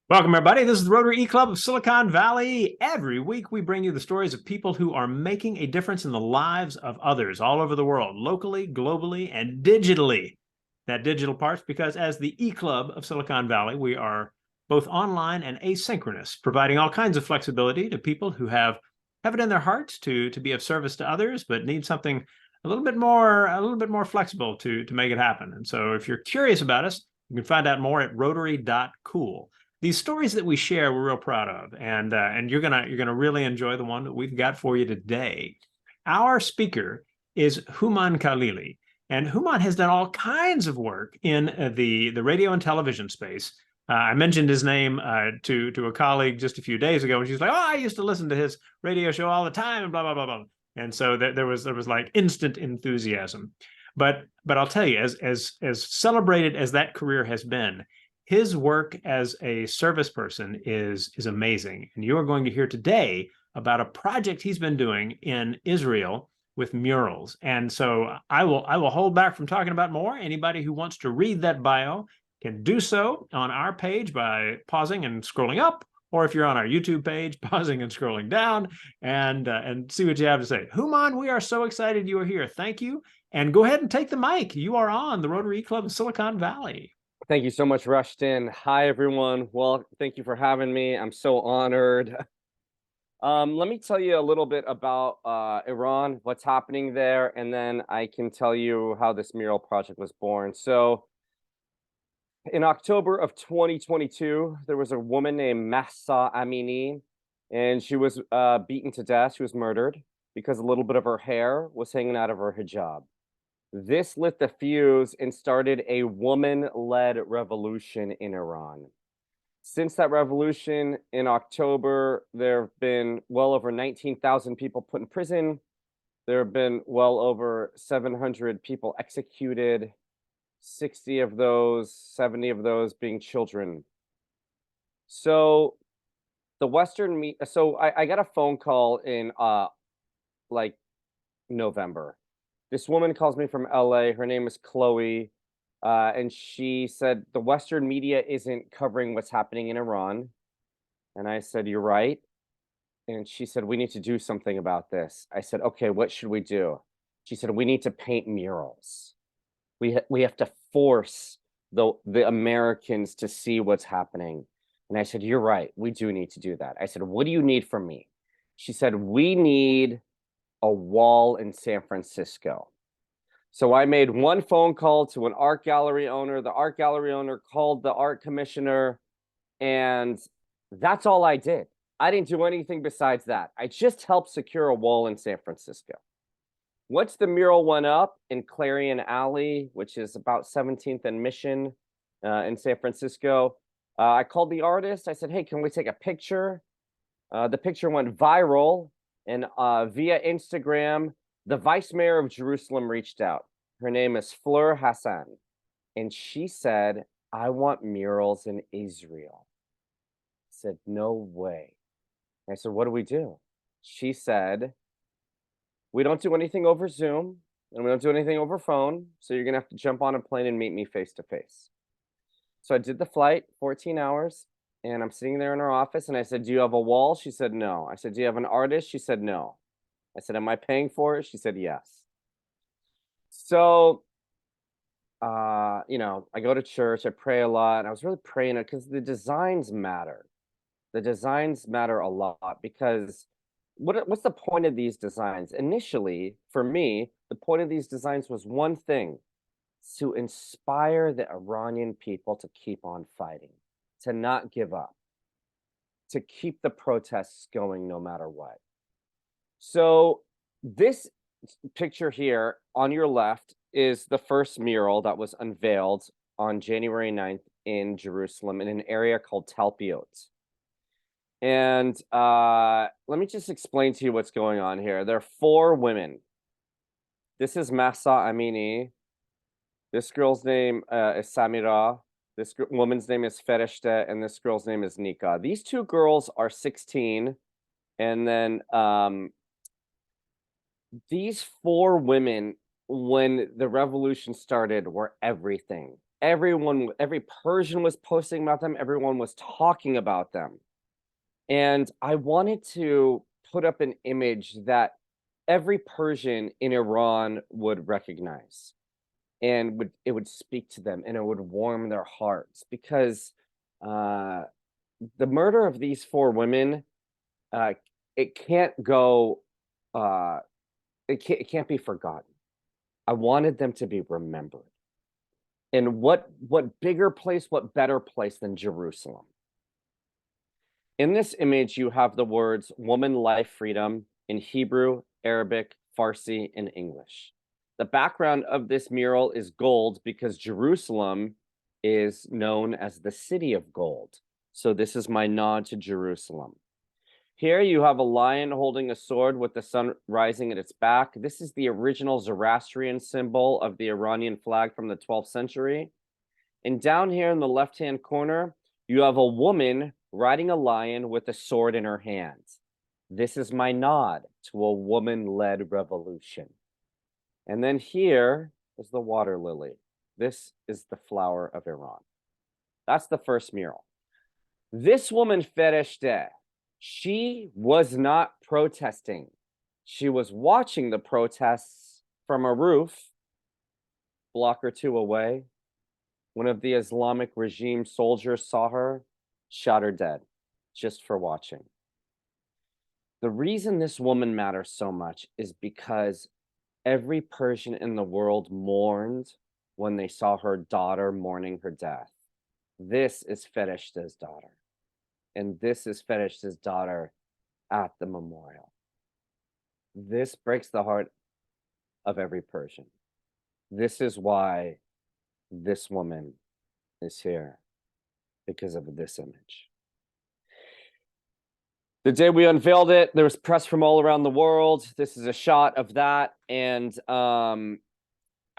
Welcome, everybody. This is the Rotary E-Club of Silicon Valley. Every week, we bring you the stories of people who are making a difference in the lives of others all over the world, locally, globally, and digitally. That digital part's because as the E-Club of Silicon Valley, we are both online and asynchronous, providing all kinds of flexibility to people who have it in their hearts to be of service to others, but need something a little bit more flexible to make it happen. And so if you're curious about us, you can find out more at rotary.cool. These stories that we share, we're real proud of, and you're gonna really enjoy the one that we've got for you today. Our speaker is Hooman Khalili, and Hooman has done all kinds of work in the radio and television space. I mentioned his name to a colleague just a few days ago, and she's like, "Oh, I used to listen to his radio show all the time," and blah blah blah blah. And so there was like instant enthusiasm. But I'll tell you, as celebrated as that career has been, his work as a service person is amazing. And you are going to hear today about a project he's been doing in Israel with murals. And so I will hold back from talking about more. Anybody who wants to read that bio can do so on our page by pausing and scrolling up, or if you're on our YouTube page, pausing and scrolling down, and see what you have to say. Hooman, we are so excited you are here. Thank you. And go ahead and take the mic. You are on the Rotary Club of Silicon Valley. Thank you so much, Rushton. Hi, everyone. Well, thank you for having me. I'm so honored. Let me tell you a little bit about Iran, what's happening there, and then I can tell you how this mural project was born. So in October of 2022, there was a woman named Mahsa Amini, and she was beaten to death. She was murdered because a little bit of her hair was hanging out of her hijab. This lit the fuse and started a woman-led revolution in Iran. Since that revolution in October, there have been well over 19,000 people put in prison. There have been well over 700 people executed, 70 of those being children. So the Western I got a phone call in like November. This woman calls me from LA. Her name is Chloe. And she said, the Western media isn't covering what's happening in Iran. And I said, you're right. And she said, we need to do something about this. I said, okay, what should we do? She said, we need to paint murals. We have to force the Americans to see what's happening. And I said, you're right. We do need to do that. I said, what do you need from me? She said, we need a wall in San Francisco. So I made one phone call to an art gallery owner. The art gallery owner called the art commissioner, and that's all I did. I didn't do anything besides that. I just helped secure a wall in San Francisco. Once the mural went up in Clarion Alley, which is about 17th and Mission in San Francisco, I called the artist. I said, hey, can we take a picture? The picture went viral. And via Instagram, the vice mayor of Jerusalem reached out. Her name is Fleur Hassan. And she said, I want murals in Israel. I said, no way. I said, what do we do? She said, we don't do anything over Zoom, and we don't do anything over phone. So you're going to have to jump on a plane and meet me face to face. So I did the flight, 14 hours. And I'm sitting there in her office, and I said, do you have a wall? She said, no. I said, do you have an artist? She said, no. I said, am I paying for it? She said, yes. So, I go to church, I pray a lot, and I was really praying it because the designs matter. The designs matter a lot because what's the point of these designs? Initially, for me, the point of these designs was one thing, to inspire the Iranian people to keep on fighting, to not give up, to keep the protests going no matter what. So this picture here on your left is the first mural that was unveiled on January 9th in Jerusalem in an area called Talpiot. And let me just explain to you what's going on here. There are 4 women. This is Mahsa Amini. This girl's name is Samira. This woman's name is Fereshte, and this girl's name is Nika. These 2 girls are 16, and then these 4 women, when the revolution started, were everything. every Persian was posting about them. Everyone was talking about them. And I wanted to put up an image that every Persian in Iran would recognize, and it would speak to them, and it would warm their hearts, because the murder of these four women, it can't go, it can't be forgotten. I wanted them to be remembered. And what bigger place, what better place than Jerusalem? In this image, you have the words woman, life, freedom in Hebrew, Arabic, Farsi, and English. The background of this mural is gold because Jerusalem is known as the city of gold. So this is my nod to Jerusalem. Here you have a lion holding a sword with the sun rising at its back. This is the original Zoroastrian symbol of the Iranian flag from the 12th century. And down here in the left-hand corner, you have a woman riding a lion with a sword in her hands. This is my nod to a woman-led revolution. And then here is the water lily. This is the flower of Iran. That's the first mural. This woman, Fereshteh, she was not protesting. She was watching the protests from a roof, block or two away. One of the Islamic regime soldiers saw her, shot her dead, just for watching. The reason this woman matters so much is because every Persian in the world mourned when they saw her daughter mourning her death. This is Fereshteh's daughter. And this is Fereshteh's daughter at the memorial. This breaks the heart of every Persian. This is why this woman is here, because of this image. The day we unveiled it, there was press from all around the world. This is a shot of that. And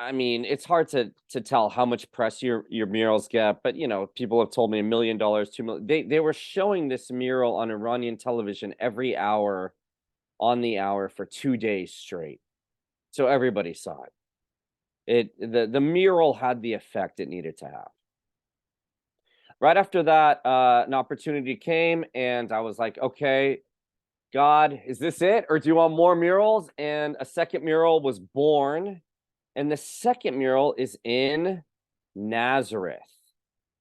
I mean, it's hard to tell how much press your murals get, but you know, people have told me $1 million, $2 million. They were showing this mural on Iranian television every hour on the hour for 2 days straight. So everybody saw it. The mural had the effect it needed to have. Right after that, an opportunity came, and I was like, okay, God, is this it? Or do you want more murals? And a second mural was born. And the second mural is in Nazareth.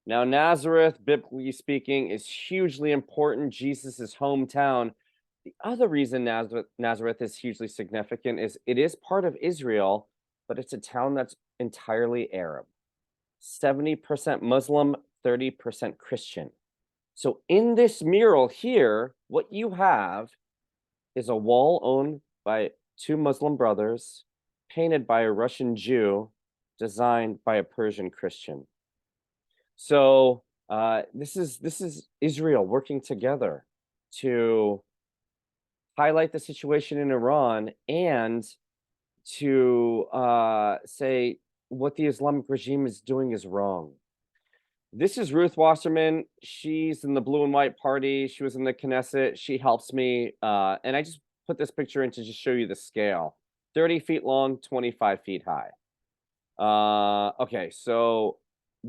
Now, Nazareth, biblically speaking, is hugely important. Jesus' hometown. The other reason Nazareth is hugely significant is it is part of Israel, but it's a town that's entirely Arab. 70% Muslim, 30% Christian. So in this mural here, what you have is a wall owned by two Muslim brothers, painted by a Russian Jew, designed by a Persian Christian. So this is Israel working together to highlight the situation in Iran and to say what the Islamic regime is doing is wrong. This is Ruth Wasserman. She's in the Blue and White Party. She was in the Knesset. She helps me. And I just put this picture in to just show you the scale. 30 feet long, 25 feet high. Okay, so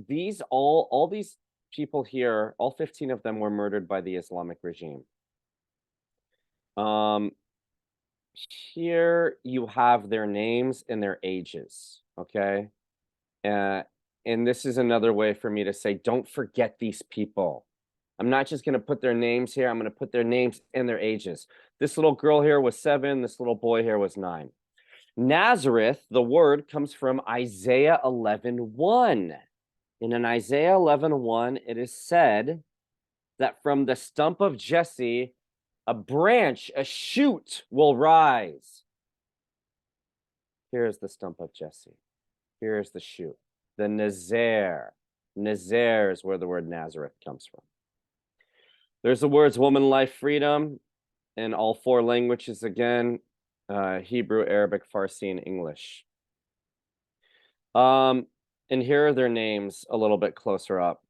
these all these people here, all 15 of them were murdered by the Islamic regime. Here you have their names and their ages, okay? And this is another way for me to say, don't forget these people. I'm not just going to put their names here. I'm going to put their names and their ages. This little girl here was 7. This little boy here was 9. Nazareth, the word comes from Isaiah 11:1. And in Isaiah 11:1, it is said that from the stump of Jesse, a branch, a shoot will rise. Here's the stump of Jesse. Here's the shoot. The Nazer. Nazer is where the word Nazareth comes from. There's the words woman, life, freedom in all 4 languages again, Hebrew, Arabic, Farsi, and English. And here are their names a little bit closer up.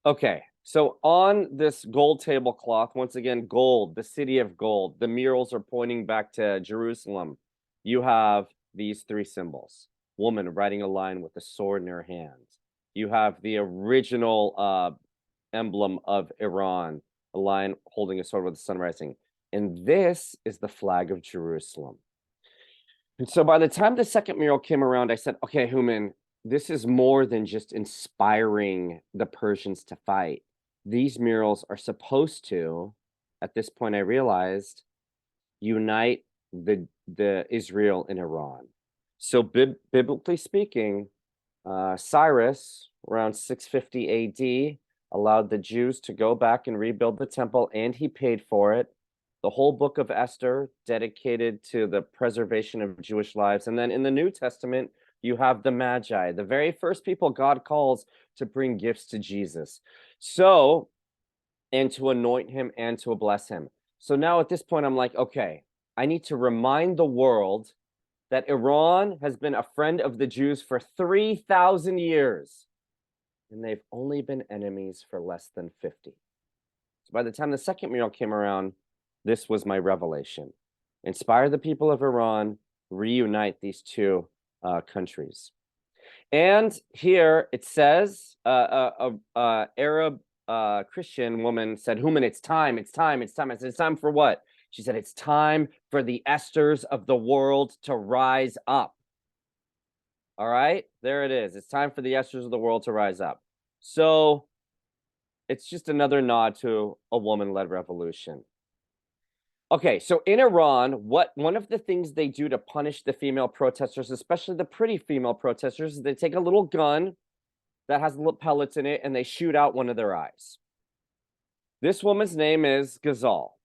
Okay, so on this gold tablecloth, once again, gold, the city of gold, the murals are pointing back to Jerusalem. You have these 3 symbols. Woman riding a lion with a sword in her hand. you have the original emblem of Iran, a lion holding a sword with the sun rising. And this is the flag of Jerusalem. And so by the time the second mural came around, I said, okay, Hooman, this is more than just inspiring the Persians to fight. These murals are supposed to, at this point I realized, unite the Israel and Iran. So biblically speaking, Cyrus, around 650 AD, allowed the Jews to go back and rebuild the temple, and he paid for it. The whole book of Esther dedicated to the preservation of Jewish lives. And then in the New Testament, you have the Magi, the very first people God calls to bring gifts to Jesus. So, and to anoint him and to bless him. So now at this point, I'm like, okay, I need to remind the world that Iran has been a friend of the Jews for 3,000 years. And they've only been enemies for less than 50. So by the time the second mural came around, this was my revelation. Inspire the people of Iran, reunite these two countries. And here it says, Arab Christian woman said, Hooman, it's time, it's time, it's time. I said, it's time for what? She said, it's time for the Esthers of the world to rise up. All right, there it is. It's time for the Esthers of the world to rise up. So it's just another nod to a woman-led revolution. Okay, so in Iran, one of the things they do to punish the female protesters, especially the pretty female protesters, is they take a little gun that has little pellets in it and they shoot out one of their eyes. This woman's name is Ghazal,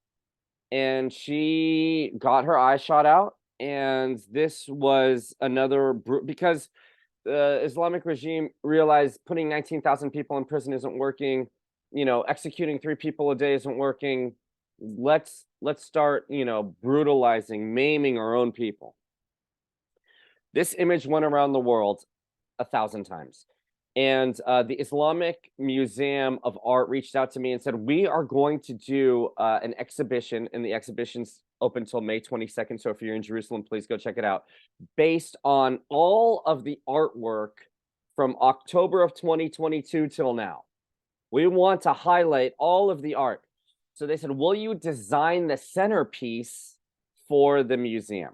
and she got her eye shot out. And this was another because the Islamic regime realized putting 19,000 people in prison isn't working. You know, executing 3 people a day isn't working. Let's start, brutalizing, maiming our own people. This image went around the world 1,000 times. And the Islamic Museum of Art reached out to me and said, we are going to do an exhibition, and the exhibition's open till May 22nd. So if you're in Jerusalem, please go check it out. Based on all of the artwork from October of 2022 till now. We want to highlight all of the art. So they said, will you design the centerpiece for the museum?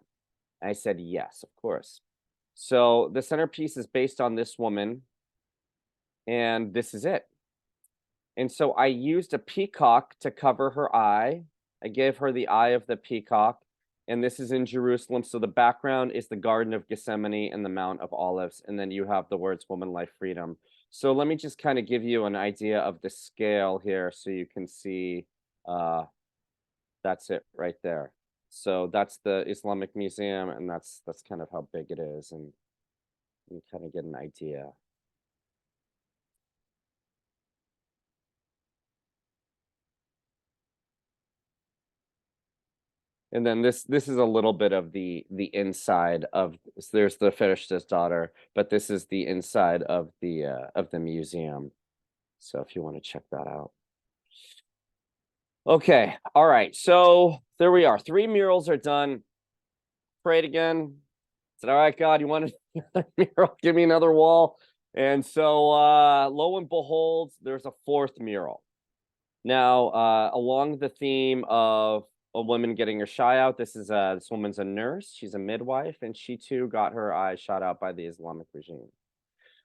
I said, yes, of course. So the centerpiece is based on this woman, and this is it. And so I used a peacock to cover her eye. I gave her the eye of the peacock, and this is in Jerusalem. So the background is the Garden of Gethsemane and the Mount of Olives, and then you have the words woman, life, freedom. So let me just kind of give you an idea of the scale here so you can see. That's it right there. So that's the Islamic Museum, and that's kind of how big it is, and you kind of get an idea. And then this is a little bit of the inside of, there's the Ferishta's daughter, but this is the inside of the museum. So if you want to check that out. Okay, all right, so there we are. 3 murals are done. Prayed again. Said, all right, God, you want a mural? Give me another wall. And so lo and behold, there's a 4th mural. Now, along the theme of a woman getting her shy out, this woman's a nurse. She's a midwife, and she too got her eye shot out by the Islamic regime.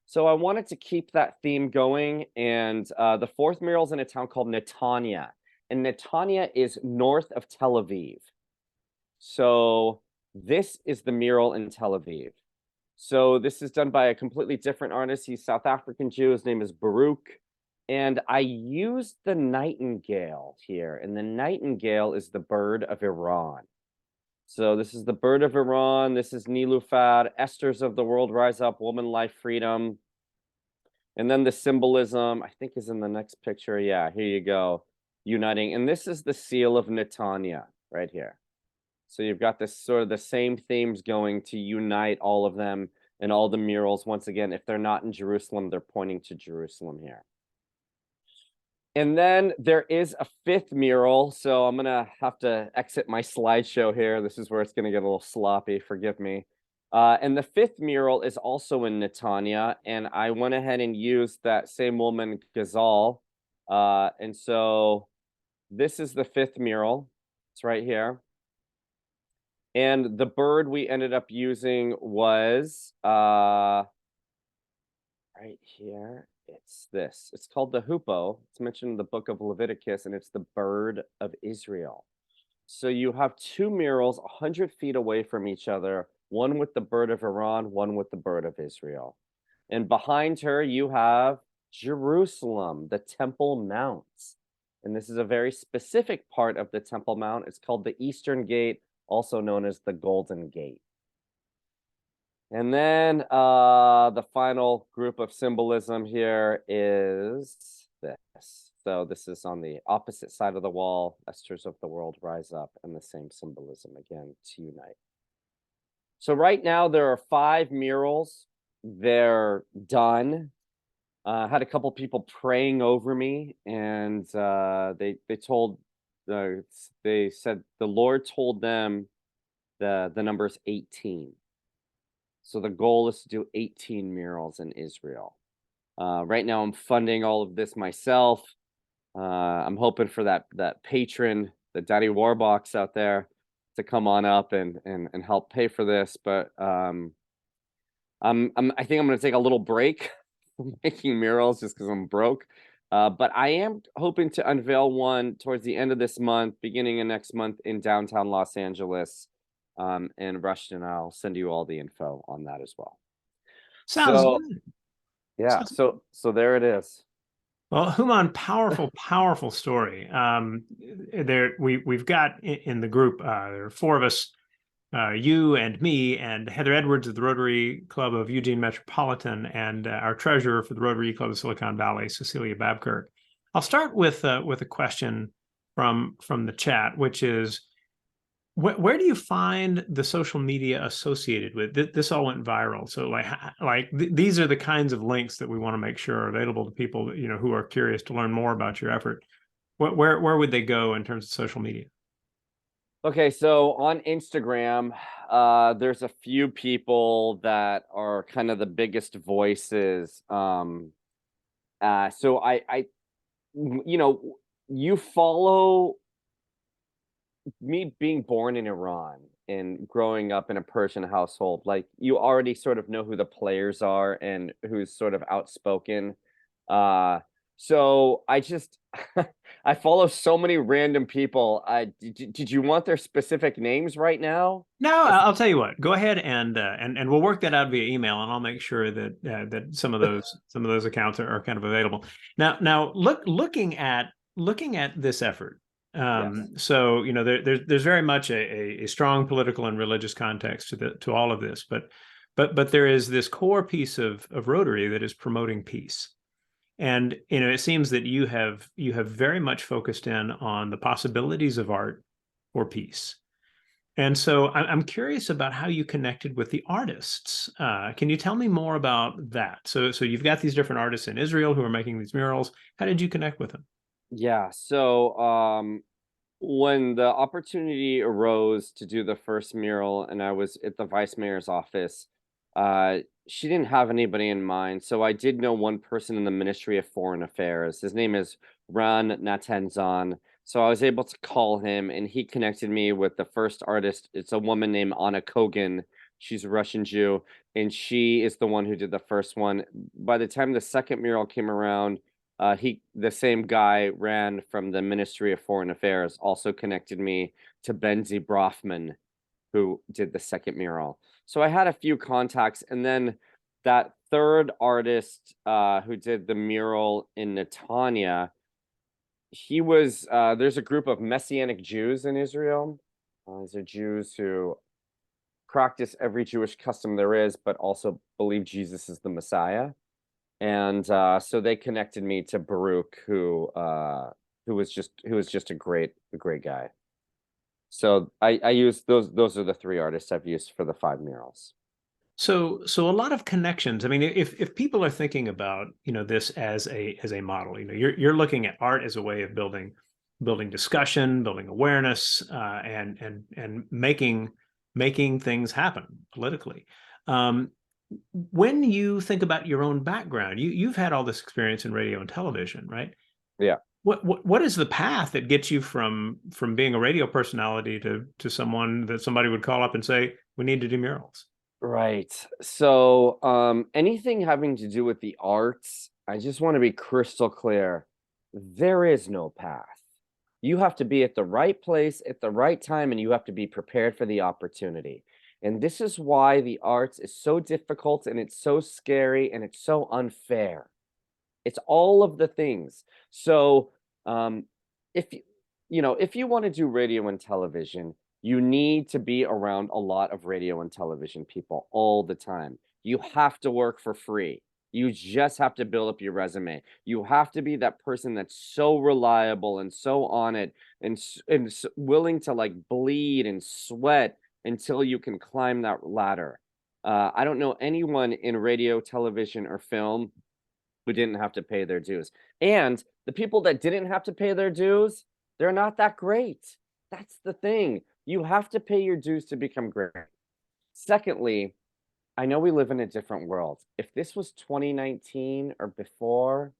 So I wanted to keep that theme going, and the 4th mural is in a town called Netanya. And Netanya is north of Tel Aviv. So this is the mural in Tel Aviv. So this is done by a completely different artist. He's South African Jew. His name is Baruch. And I used the nightingale here. And the nightingale is the bird of Iran. So this is the bird of Iran. This is Nilufar, Esthers of the world rise up, woman, life, freedom. And then the symbolism, I think, is in the next picture. Yeah, here you go. Uniting. And this is the seal of Netanya right here. So you've got this sort of the same themes going to unite all of them, and all the murals. Once again, if they're not in Jerusalem, they're pointing to Jerusalem here. And then there is a 5th mural. So I'm going to have to exit my slideshow here. This is where it's going to get a little sloppy. Forgive me. And the fifth mural is also in Netanya, and I went ahead and used that same woman, Ghazal. And so this is the fifth mural. It's right here. And the bird we ended up using was right here. It's this. It's called the hoopoe. It's mentioned in the book of Leviticus, and it's the bird of Israel. So you have two murals 100 feet away from each other, one with the bird of Iran, one with the bird of Israel. And behind her, you have Jerusalem, the Temple Mount. And this is a very specific part of the Temple Mount. It's called the Eastern Gate, also known as the Golden Gate. And then the final group of symbolism here is this. So this is on the opposite side of the wall. Esters of the world rise up, and the same symbolism again, to unite. So right now there are 5 murals. They're done. I had a couple people praying over me, and they said the Lord told them the number is 18. So the goal is to do 18 murals in Israel. Right now I'm funding all of this myself. I'm hoping for that patron, the Daddy Warbox out there, to come on up and help pay for this. But I think I'm going to take a little break from making murals just because I'm broke. But I am hoping to unveil one towards the end of this month, beginning of next month in downtown Los Angeles. And Rushton, I'll send you all the info on that as well. Sounds good. Yeah. So there it is. Well, Hooman, powerful story. We've got in the group, there are 4 of us, you and me and Heather Edwards of the Rotary Club of Eugene Metropolitan, and our treasurer for the Rotary Club of Silicon Valley, Cecilia Babkirk. I'll start with a question from the chat, which is, where do you find the social media associated with this? All went viral, so these are the kinds of links that we want to make sure are available to people, who are curious to learn more about your effort. Where would they go in terms of social media? Okay, so on Instagram, there's a few people that are kind of the biggest voices. So you follow me being born in Iran and growing up in a Persian household. Like, you already sort of know who the players are and who's sort of outspoken. So I just I follow so many random people. Did you want their specific names right now? No, I'll tell you what. Go ahead and we'll work that out via email, and I'll make sure that that some of those accounts are kind of available. Now looking at this effort. Yes. So there's very much a strong political and religious context to all of this, but there is this core piece of Rotary that is promoting peace. And it seems that you have very much focused in on the possibilities of art for peace. And so I'm curious about how you connected with the artists. Can you tell me more about that? So you've got these different artists in Israel who are making these murals. How did you connect with them? Yeah. So when the opportunity arose to do the first mural, and I was at the vice mayor's office, she didn't have anybody in mind. So I did know one person in the Ministry of Foreign Affairs. His name is Ran Natenzon. So I was able to call him, and he connected me with the first artist. It's a woman named Anna Kogan. She's a Russian Jew, and she is the one who did the first one. By the time the second mural came around, the same guy ran from the Ministry of Foreign Affairs, also connected me to Benzi Brofman, who did the second mural. So I had a few contacts, and then that third artist who did the mural in Netanya, he was there's a group of Messianic Jews in Israel. These are Jews who practice every Jewish custom there is, but also believe Jesus is the Messiah. And so they connected me to Baruch, who was just a great guy. So I used those are the 3 artists I've used for the 5 murals. So a lot of connections. I mean, if people are thinking about this as a model, you're looking at art as a way of building discussion, building awareness, and making making things happen politically. When you think about your own background, you've had all this experience in radio and television, right? Yeah. What is the path that gets you from being a radio personality to someone that somebody would call up and say, we need to do murals? Right. So anything having to do with the arts, I just want to be crystal clear. There is no path. You have to be at the right place at the right time, and you have to be prepared for the opportunity. And this is why the arts is so difficult, and it's so scary, and it's so unfair. It's all of the things. So if if you want to do radio and television, you need to be around a lot of radio and television people all the time. You have to work for free. You just have to build up your resume. You have to be that person that's so reliable and so on it and willing to like bleed and sweat until you can climb that ladder. I don't know anyone in radio, television, or film who didn't have to pay their dues. And the people that didn't have to pay their dues, they're not that great. That's the thing. You have to pay your dues to become great. Secondly, I know we live in a different world. If this was 2019 or before,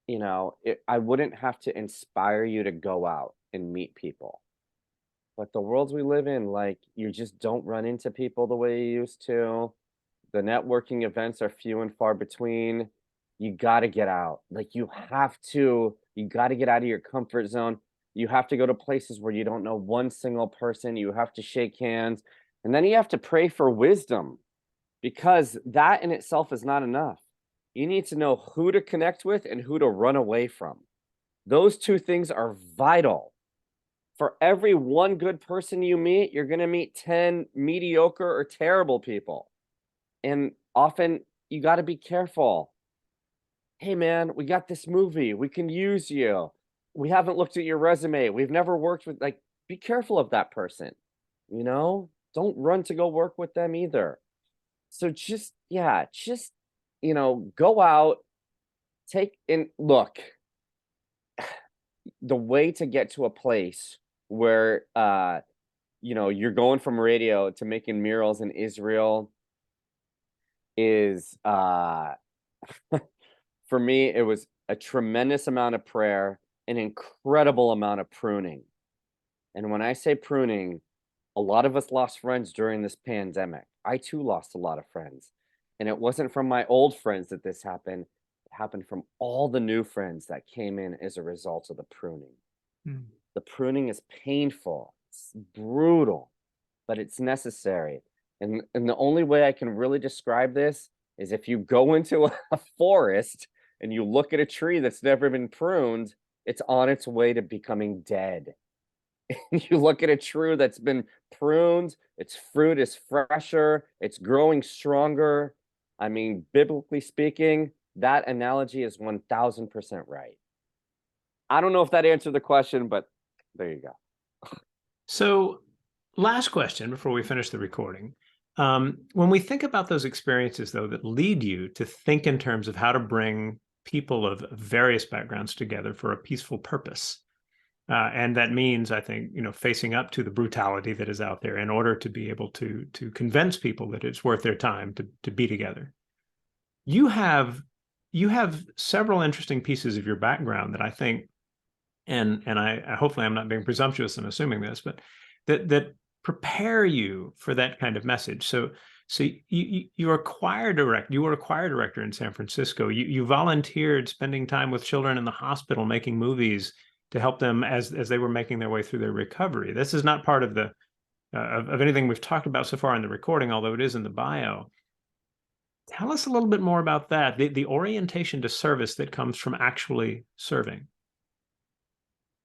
I wouldn't have to inspire you to go out and meet people. But the world we live in, like, you just don't run into people the way you used to. The networking events are few and far between. You got to get out. Like, you got to get out of your comfort zone. You have to go to places where you don't know one single person. You have to shake hands. And then you have to pray for wisdom, because that in itself is not enough. You need to know who to connect with and who to run away from. Those two things are vital. For every one good person you meet, you're going to meet 10 mediocre or terrible people. And often you got to be careful. Hey, man, we got this movie. We can use you. We haven't looked at your resume. We've never worked with, like, be careful of that person. Don't run to go work with them either. So just go out, look, the way to get to a place where, you're going from radio to making murals in Israel is, for me, it was a tremendous amount of prayer, an incredible amount of pruning. And when I say pruning, a lot of us lost friends during this pandemic. I too lost a lot of friends. And it wasn't from my old friends that this happened. It happened from all the new friends that came in as a result of the pruning. Mm. The pruning is painful, it's brutal, but it's necessary. And the only way I can really describe this is if you go into a forest and you look at a tree that's never been pruned, it's on its way to becoming dead. You look at a tree that's been pruned, its fruit is fresher, it's growing stronger. I mean, biblically speaking, that analogy is 1000% right. I don't know if that answered the question, but there you go. So, last question before we finish the recording. When we think about those experiences, though, that lead you to think in terms of how to bring people of various backgrounds together for a peaceful purpose, and that means, I think, facing up to the brutality that is out there in order to be able to convince people that it's worth their time to be together. You have several interesting pieces of your background that I think, and I hopefully I'm not being presumptuous in assuming this, but that prepare you for that kind of message. So you were a choir director. You were a choir director in San Francisco. You volunteered spending time with children in the hospital, making movies to help them as they were making their way through their recovery. This is not part of the of anything we've talked about so far in the recording, although it is in the bio. Tell us a little bit more about that, the orientation to service that comes from actually serving.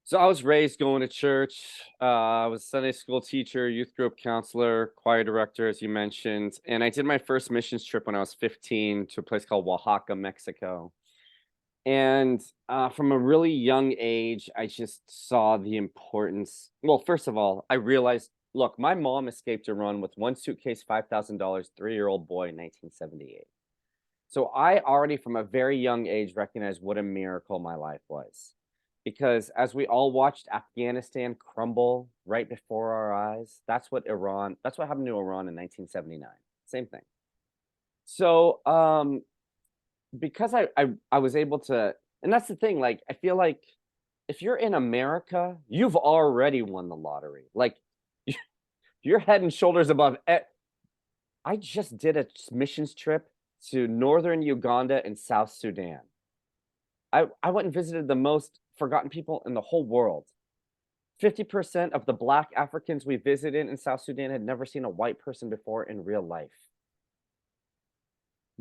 So I was raised going to church. I was a Sunday school teacher, youth group counselor, choir director, as you mentioned. And I did my first missions trip when I was 15 to a place called Oaxaca, Mexico. And from a really young age, I just saw the importance. Well, first of all, I realized, look, my mom escaped Iran with one suitcase, $5,000, 3-year-old boy in 1978. So I already from a very young age recognized what a miracle my life was. because as we all watched Afghanistan crumble right before our eyes, that's what happened to Iran in 1979. Same thing. So, because I was able to, and that's the thing, like, I feel like if you're in America, you've already won the lottery. Like, you're head and shoulders above. I just did a missions trip to northern Uganda and South Sudan. I went and visited the most forgotten people in the whole world. 50% of the Black Africans we visited in South Sudan had never seen a white person before in real life.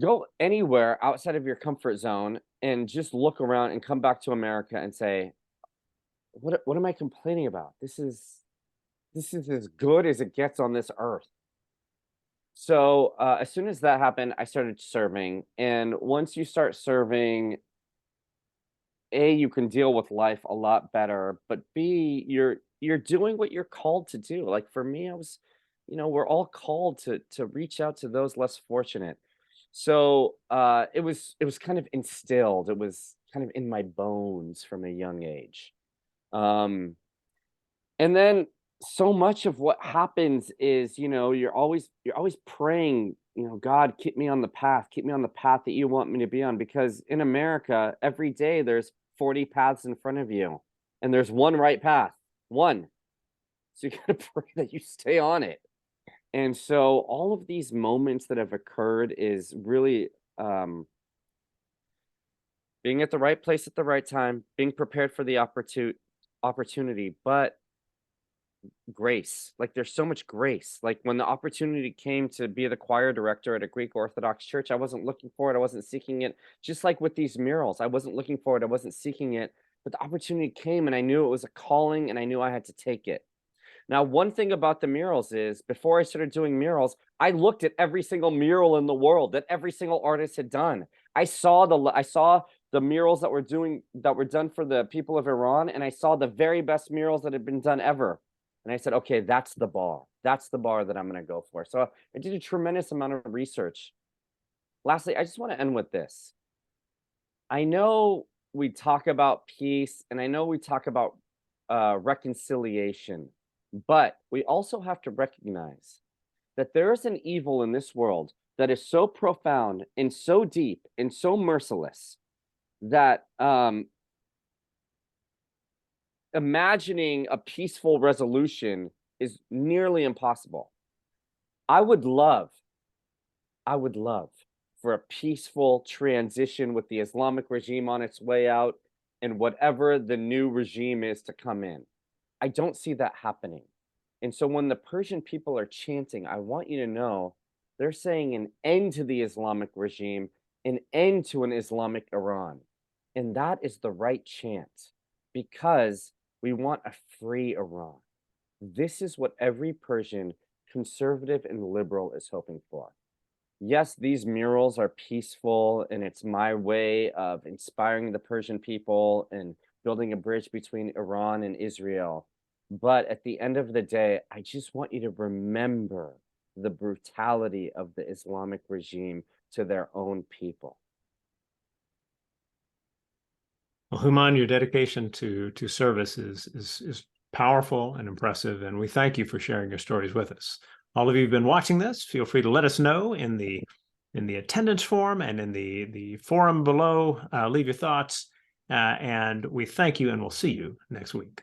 Go anywhere outside of your comfort zone and just look around and come back to America and say, what am I complaining about? This is as good as it gets on this earth. So as soon as that happened, I started serving. And once you start serving, A, you can deal with life a lot better, but B, you're doing what you're called to do. Like for me, I was, we're all called to reach out to those less fortunate. So it was kind of instilled. It was kind of in my bones from a young age. And then so much of what happens is, you're always praying, God, keep me on the path that you want me to be on. Because in America, every day there's 40 paths in front of you, and there's one right path, one. So you gotta pray that you stay on it. And so all of these moments that have occurred is really being at the right place at the right time, being prepared for the opportunity, but grace. Like there's so much grace. Like when the opportunity came to be the choir director at a Greek Orthodox church, I wasn't looking for it. I wasn't seeking it. Just like with these murals, I wasn't looking for it. I wasn't seeking it. But the opportunity came and I knew it was a calling and I knew I had to take it. Now, one thing about the murals is before I started doing murals, I looked at every single mural in the world that every single artist had done. I saw the murals that were done for the people of Iran, and I saw the very best murals that had been done ever. And I said, okay, that's the bar. That's the bar that I'm going to go for. So I did a tremendous amount of research. Lastly, I just want to end with this. I know we talk about peace, and I know we talk about reconciliation. But we also have to recognize that there is an evil in this world that is so profound and so deep and so merciless that imagining a peaceful resolution is nearly impossible. I would love for a peaceful transition with the Islamic regime on its way out and whatever the new regime is to come in. I don't see that happening. And so when the Persian people are chanting, I want you to know they're saying an end to the Islamic regime, an end to an Islamic Iran. And that is the right chant because we want a free Iran. This is what every Persian, conservative and liberal, is hoping for. Yes, these murals are peaceful, and it's my way of inspiring the Persian people and building a bridge between Iran and Israel. But at the end of the day, I just want you to remember the brutality of the Islamic regime to their own people. Well, Hooman, your dedication to service is powerful and impressive, and we thank you for sharing your stories with us. All of you who've been watching this, feel free to let us know in the attendance form and in the forum below. Leave your thoughts, and we thank you, and we'll see you next week.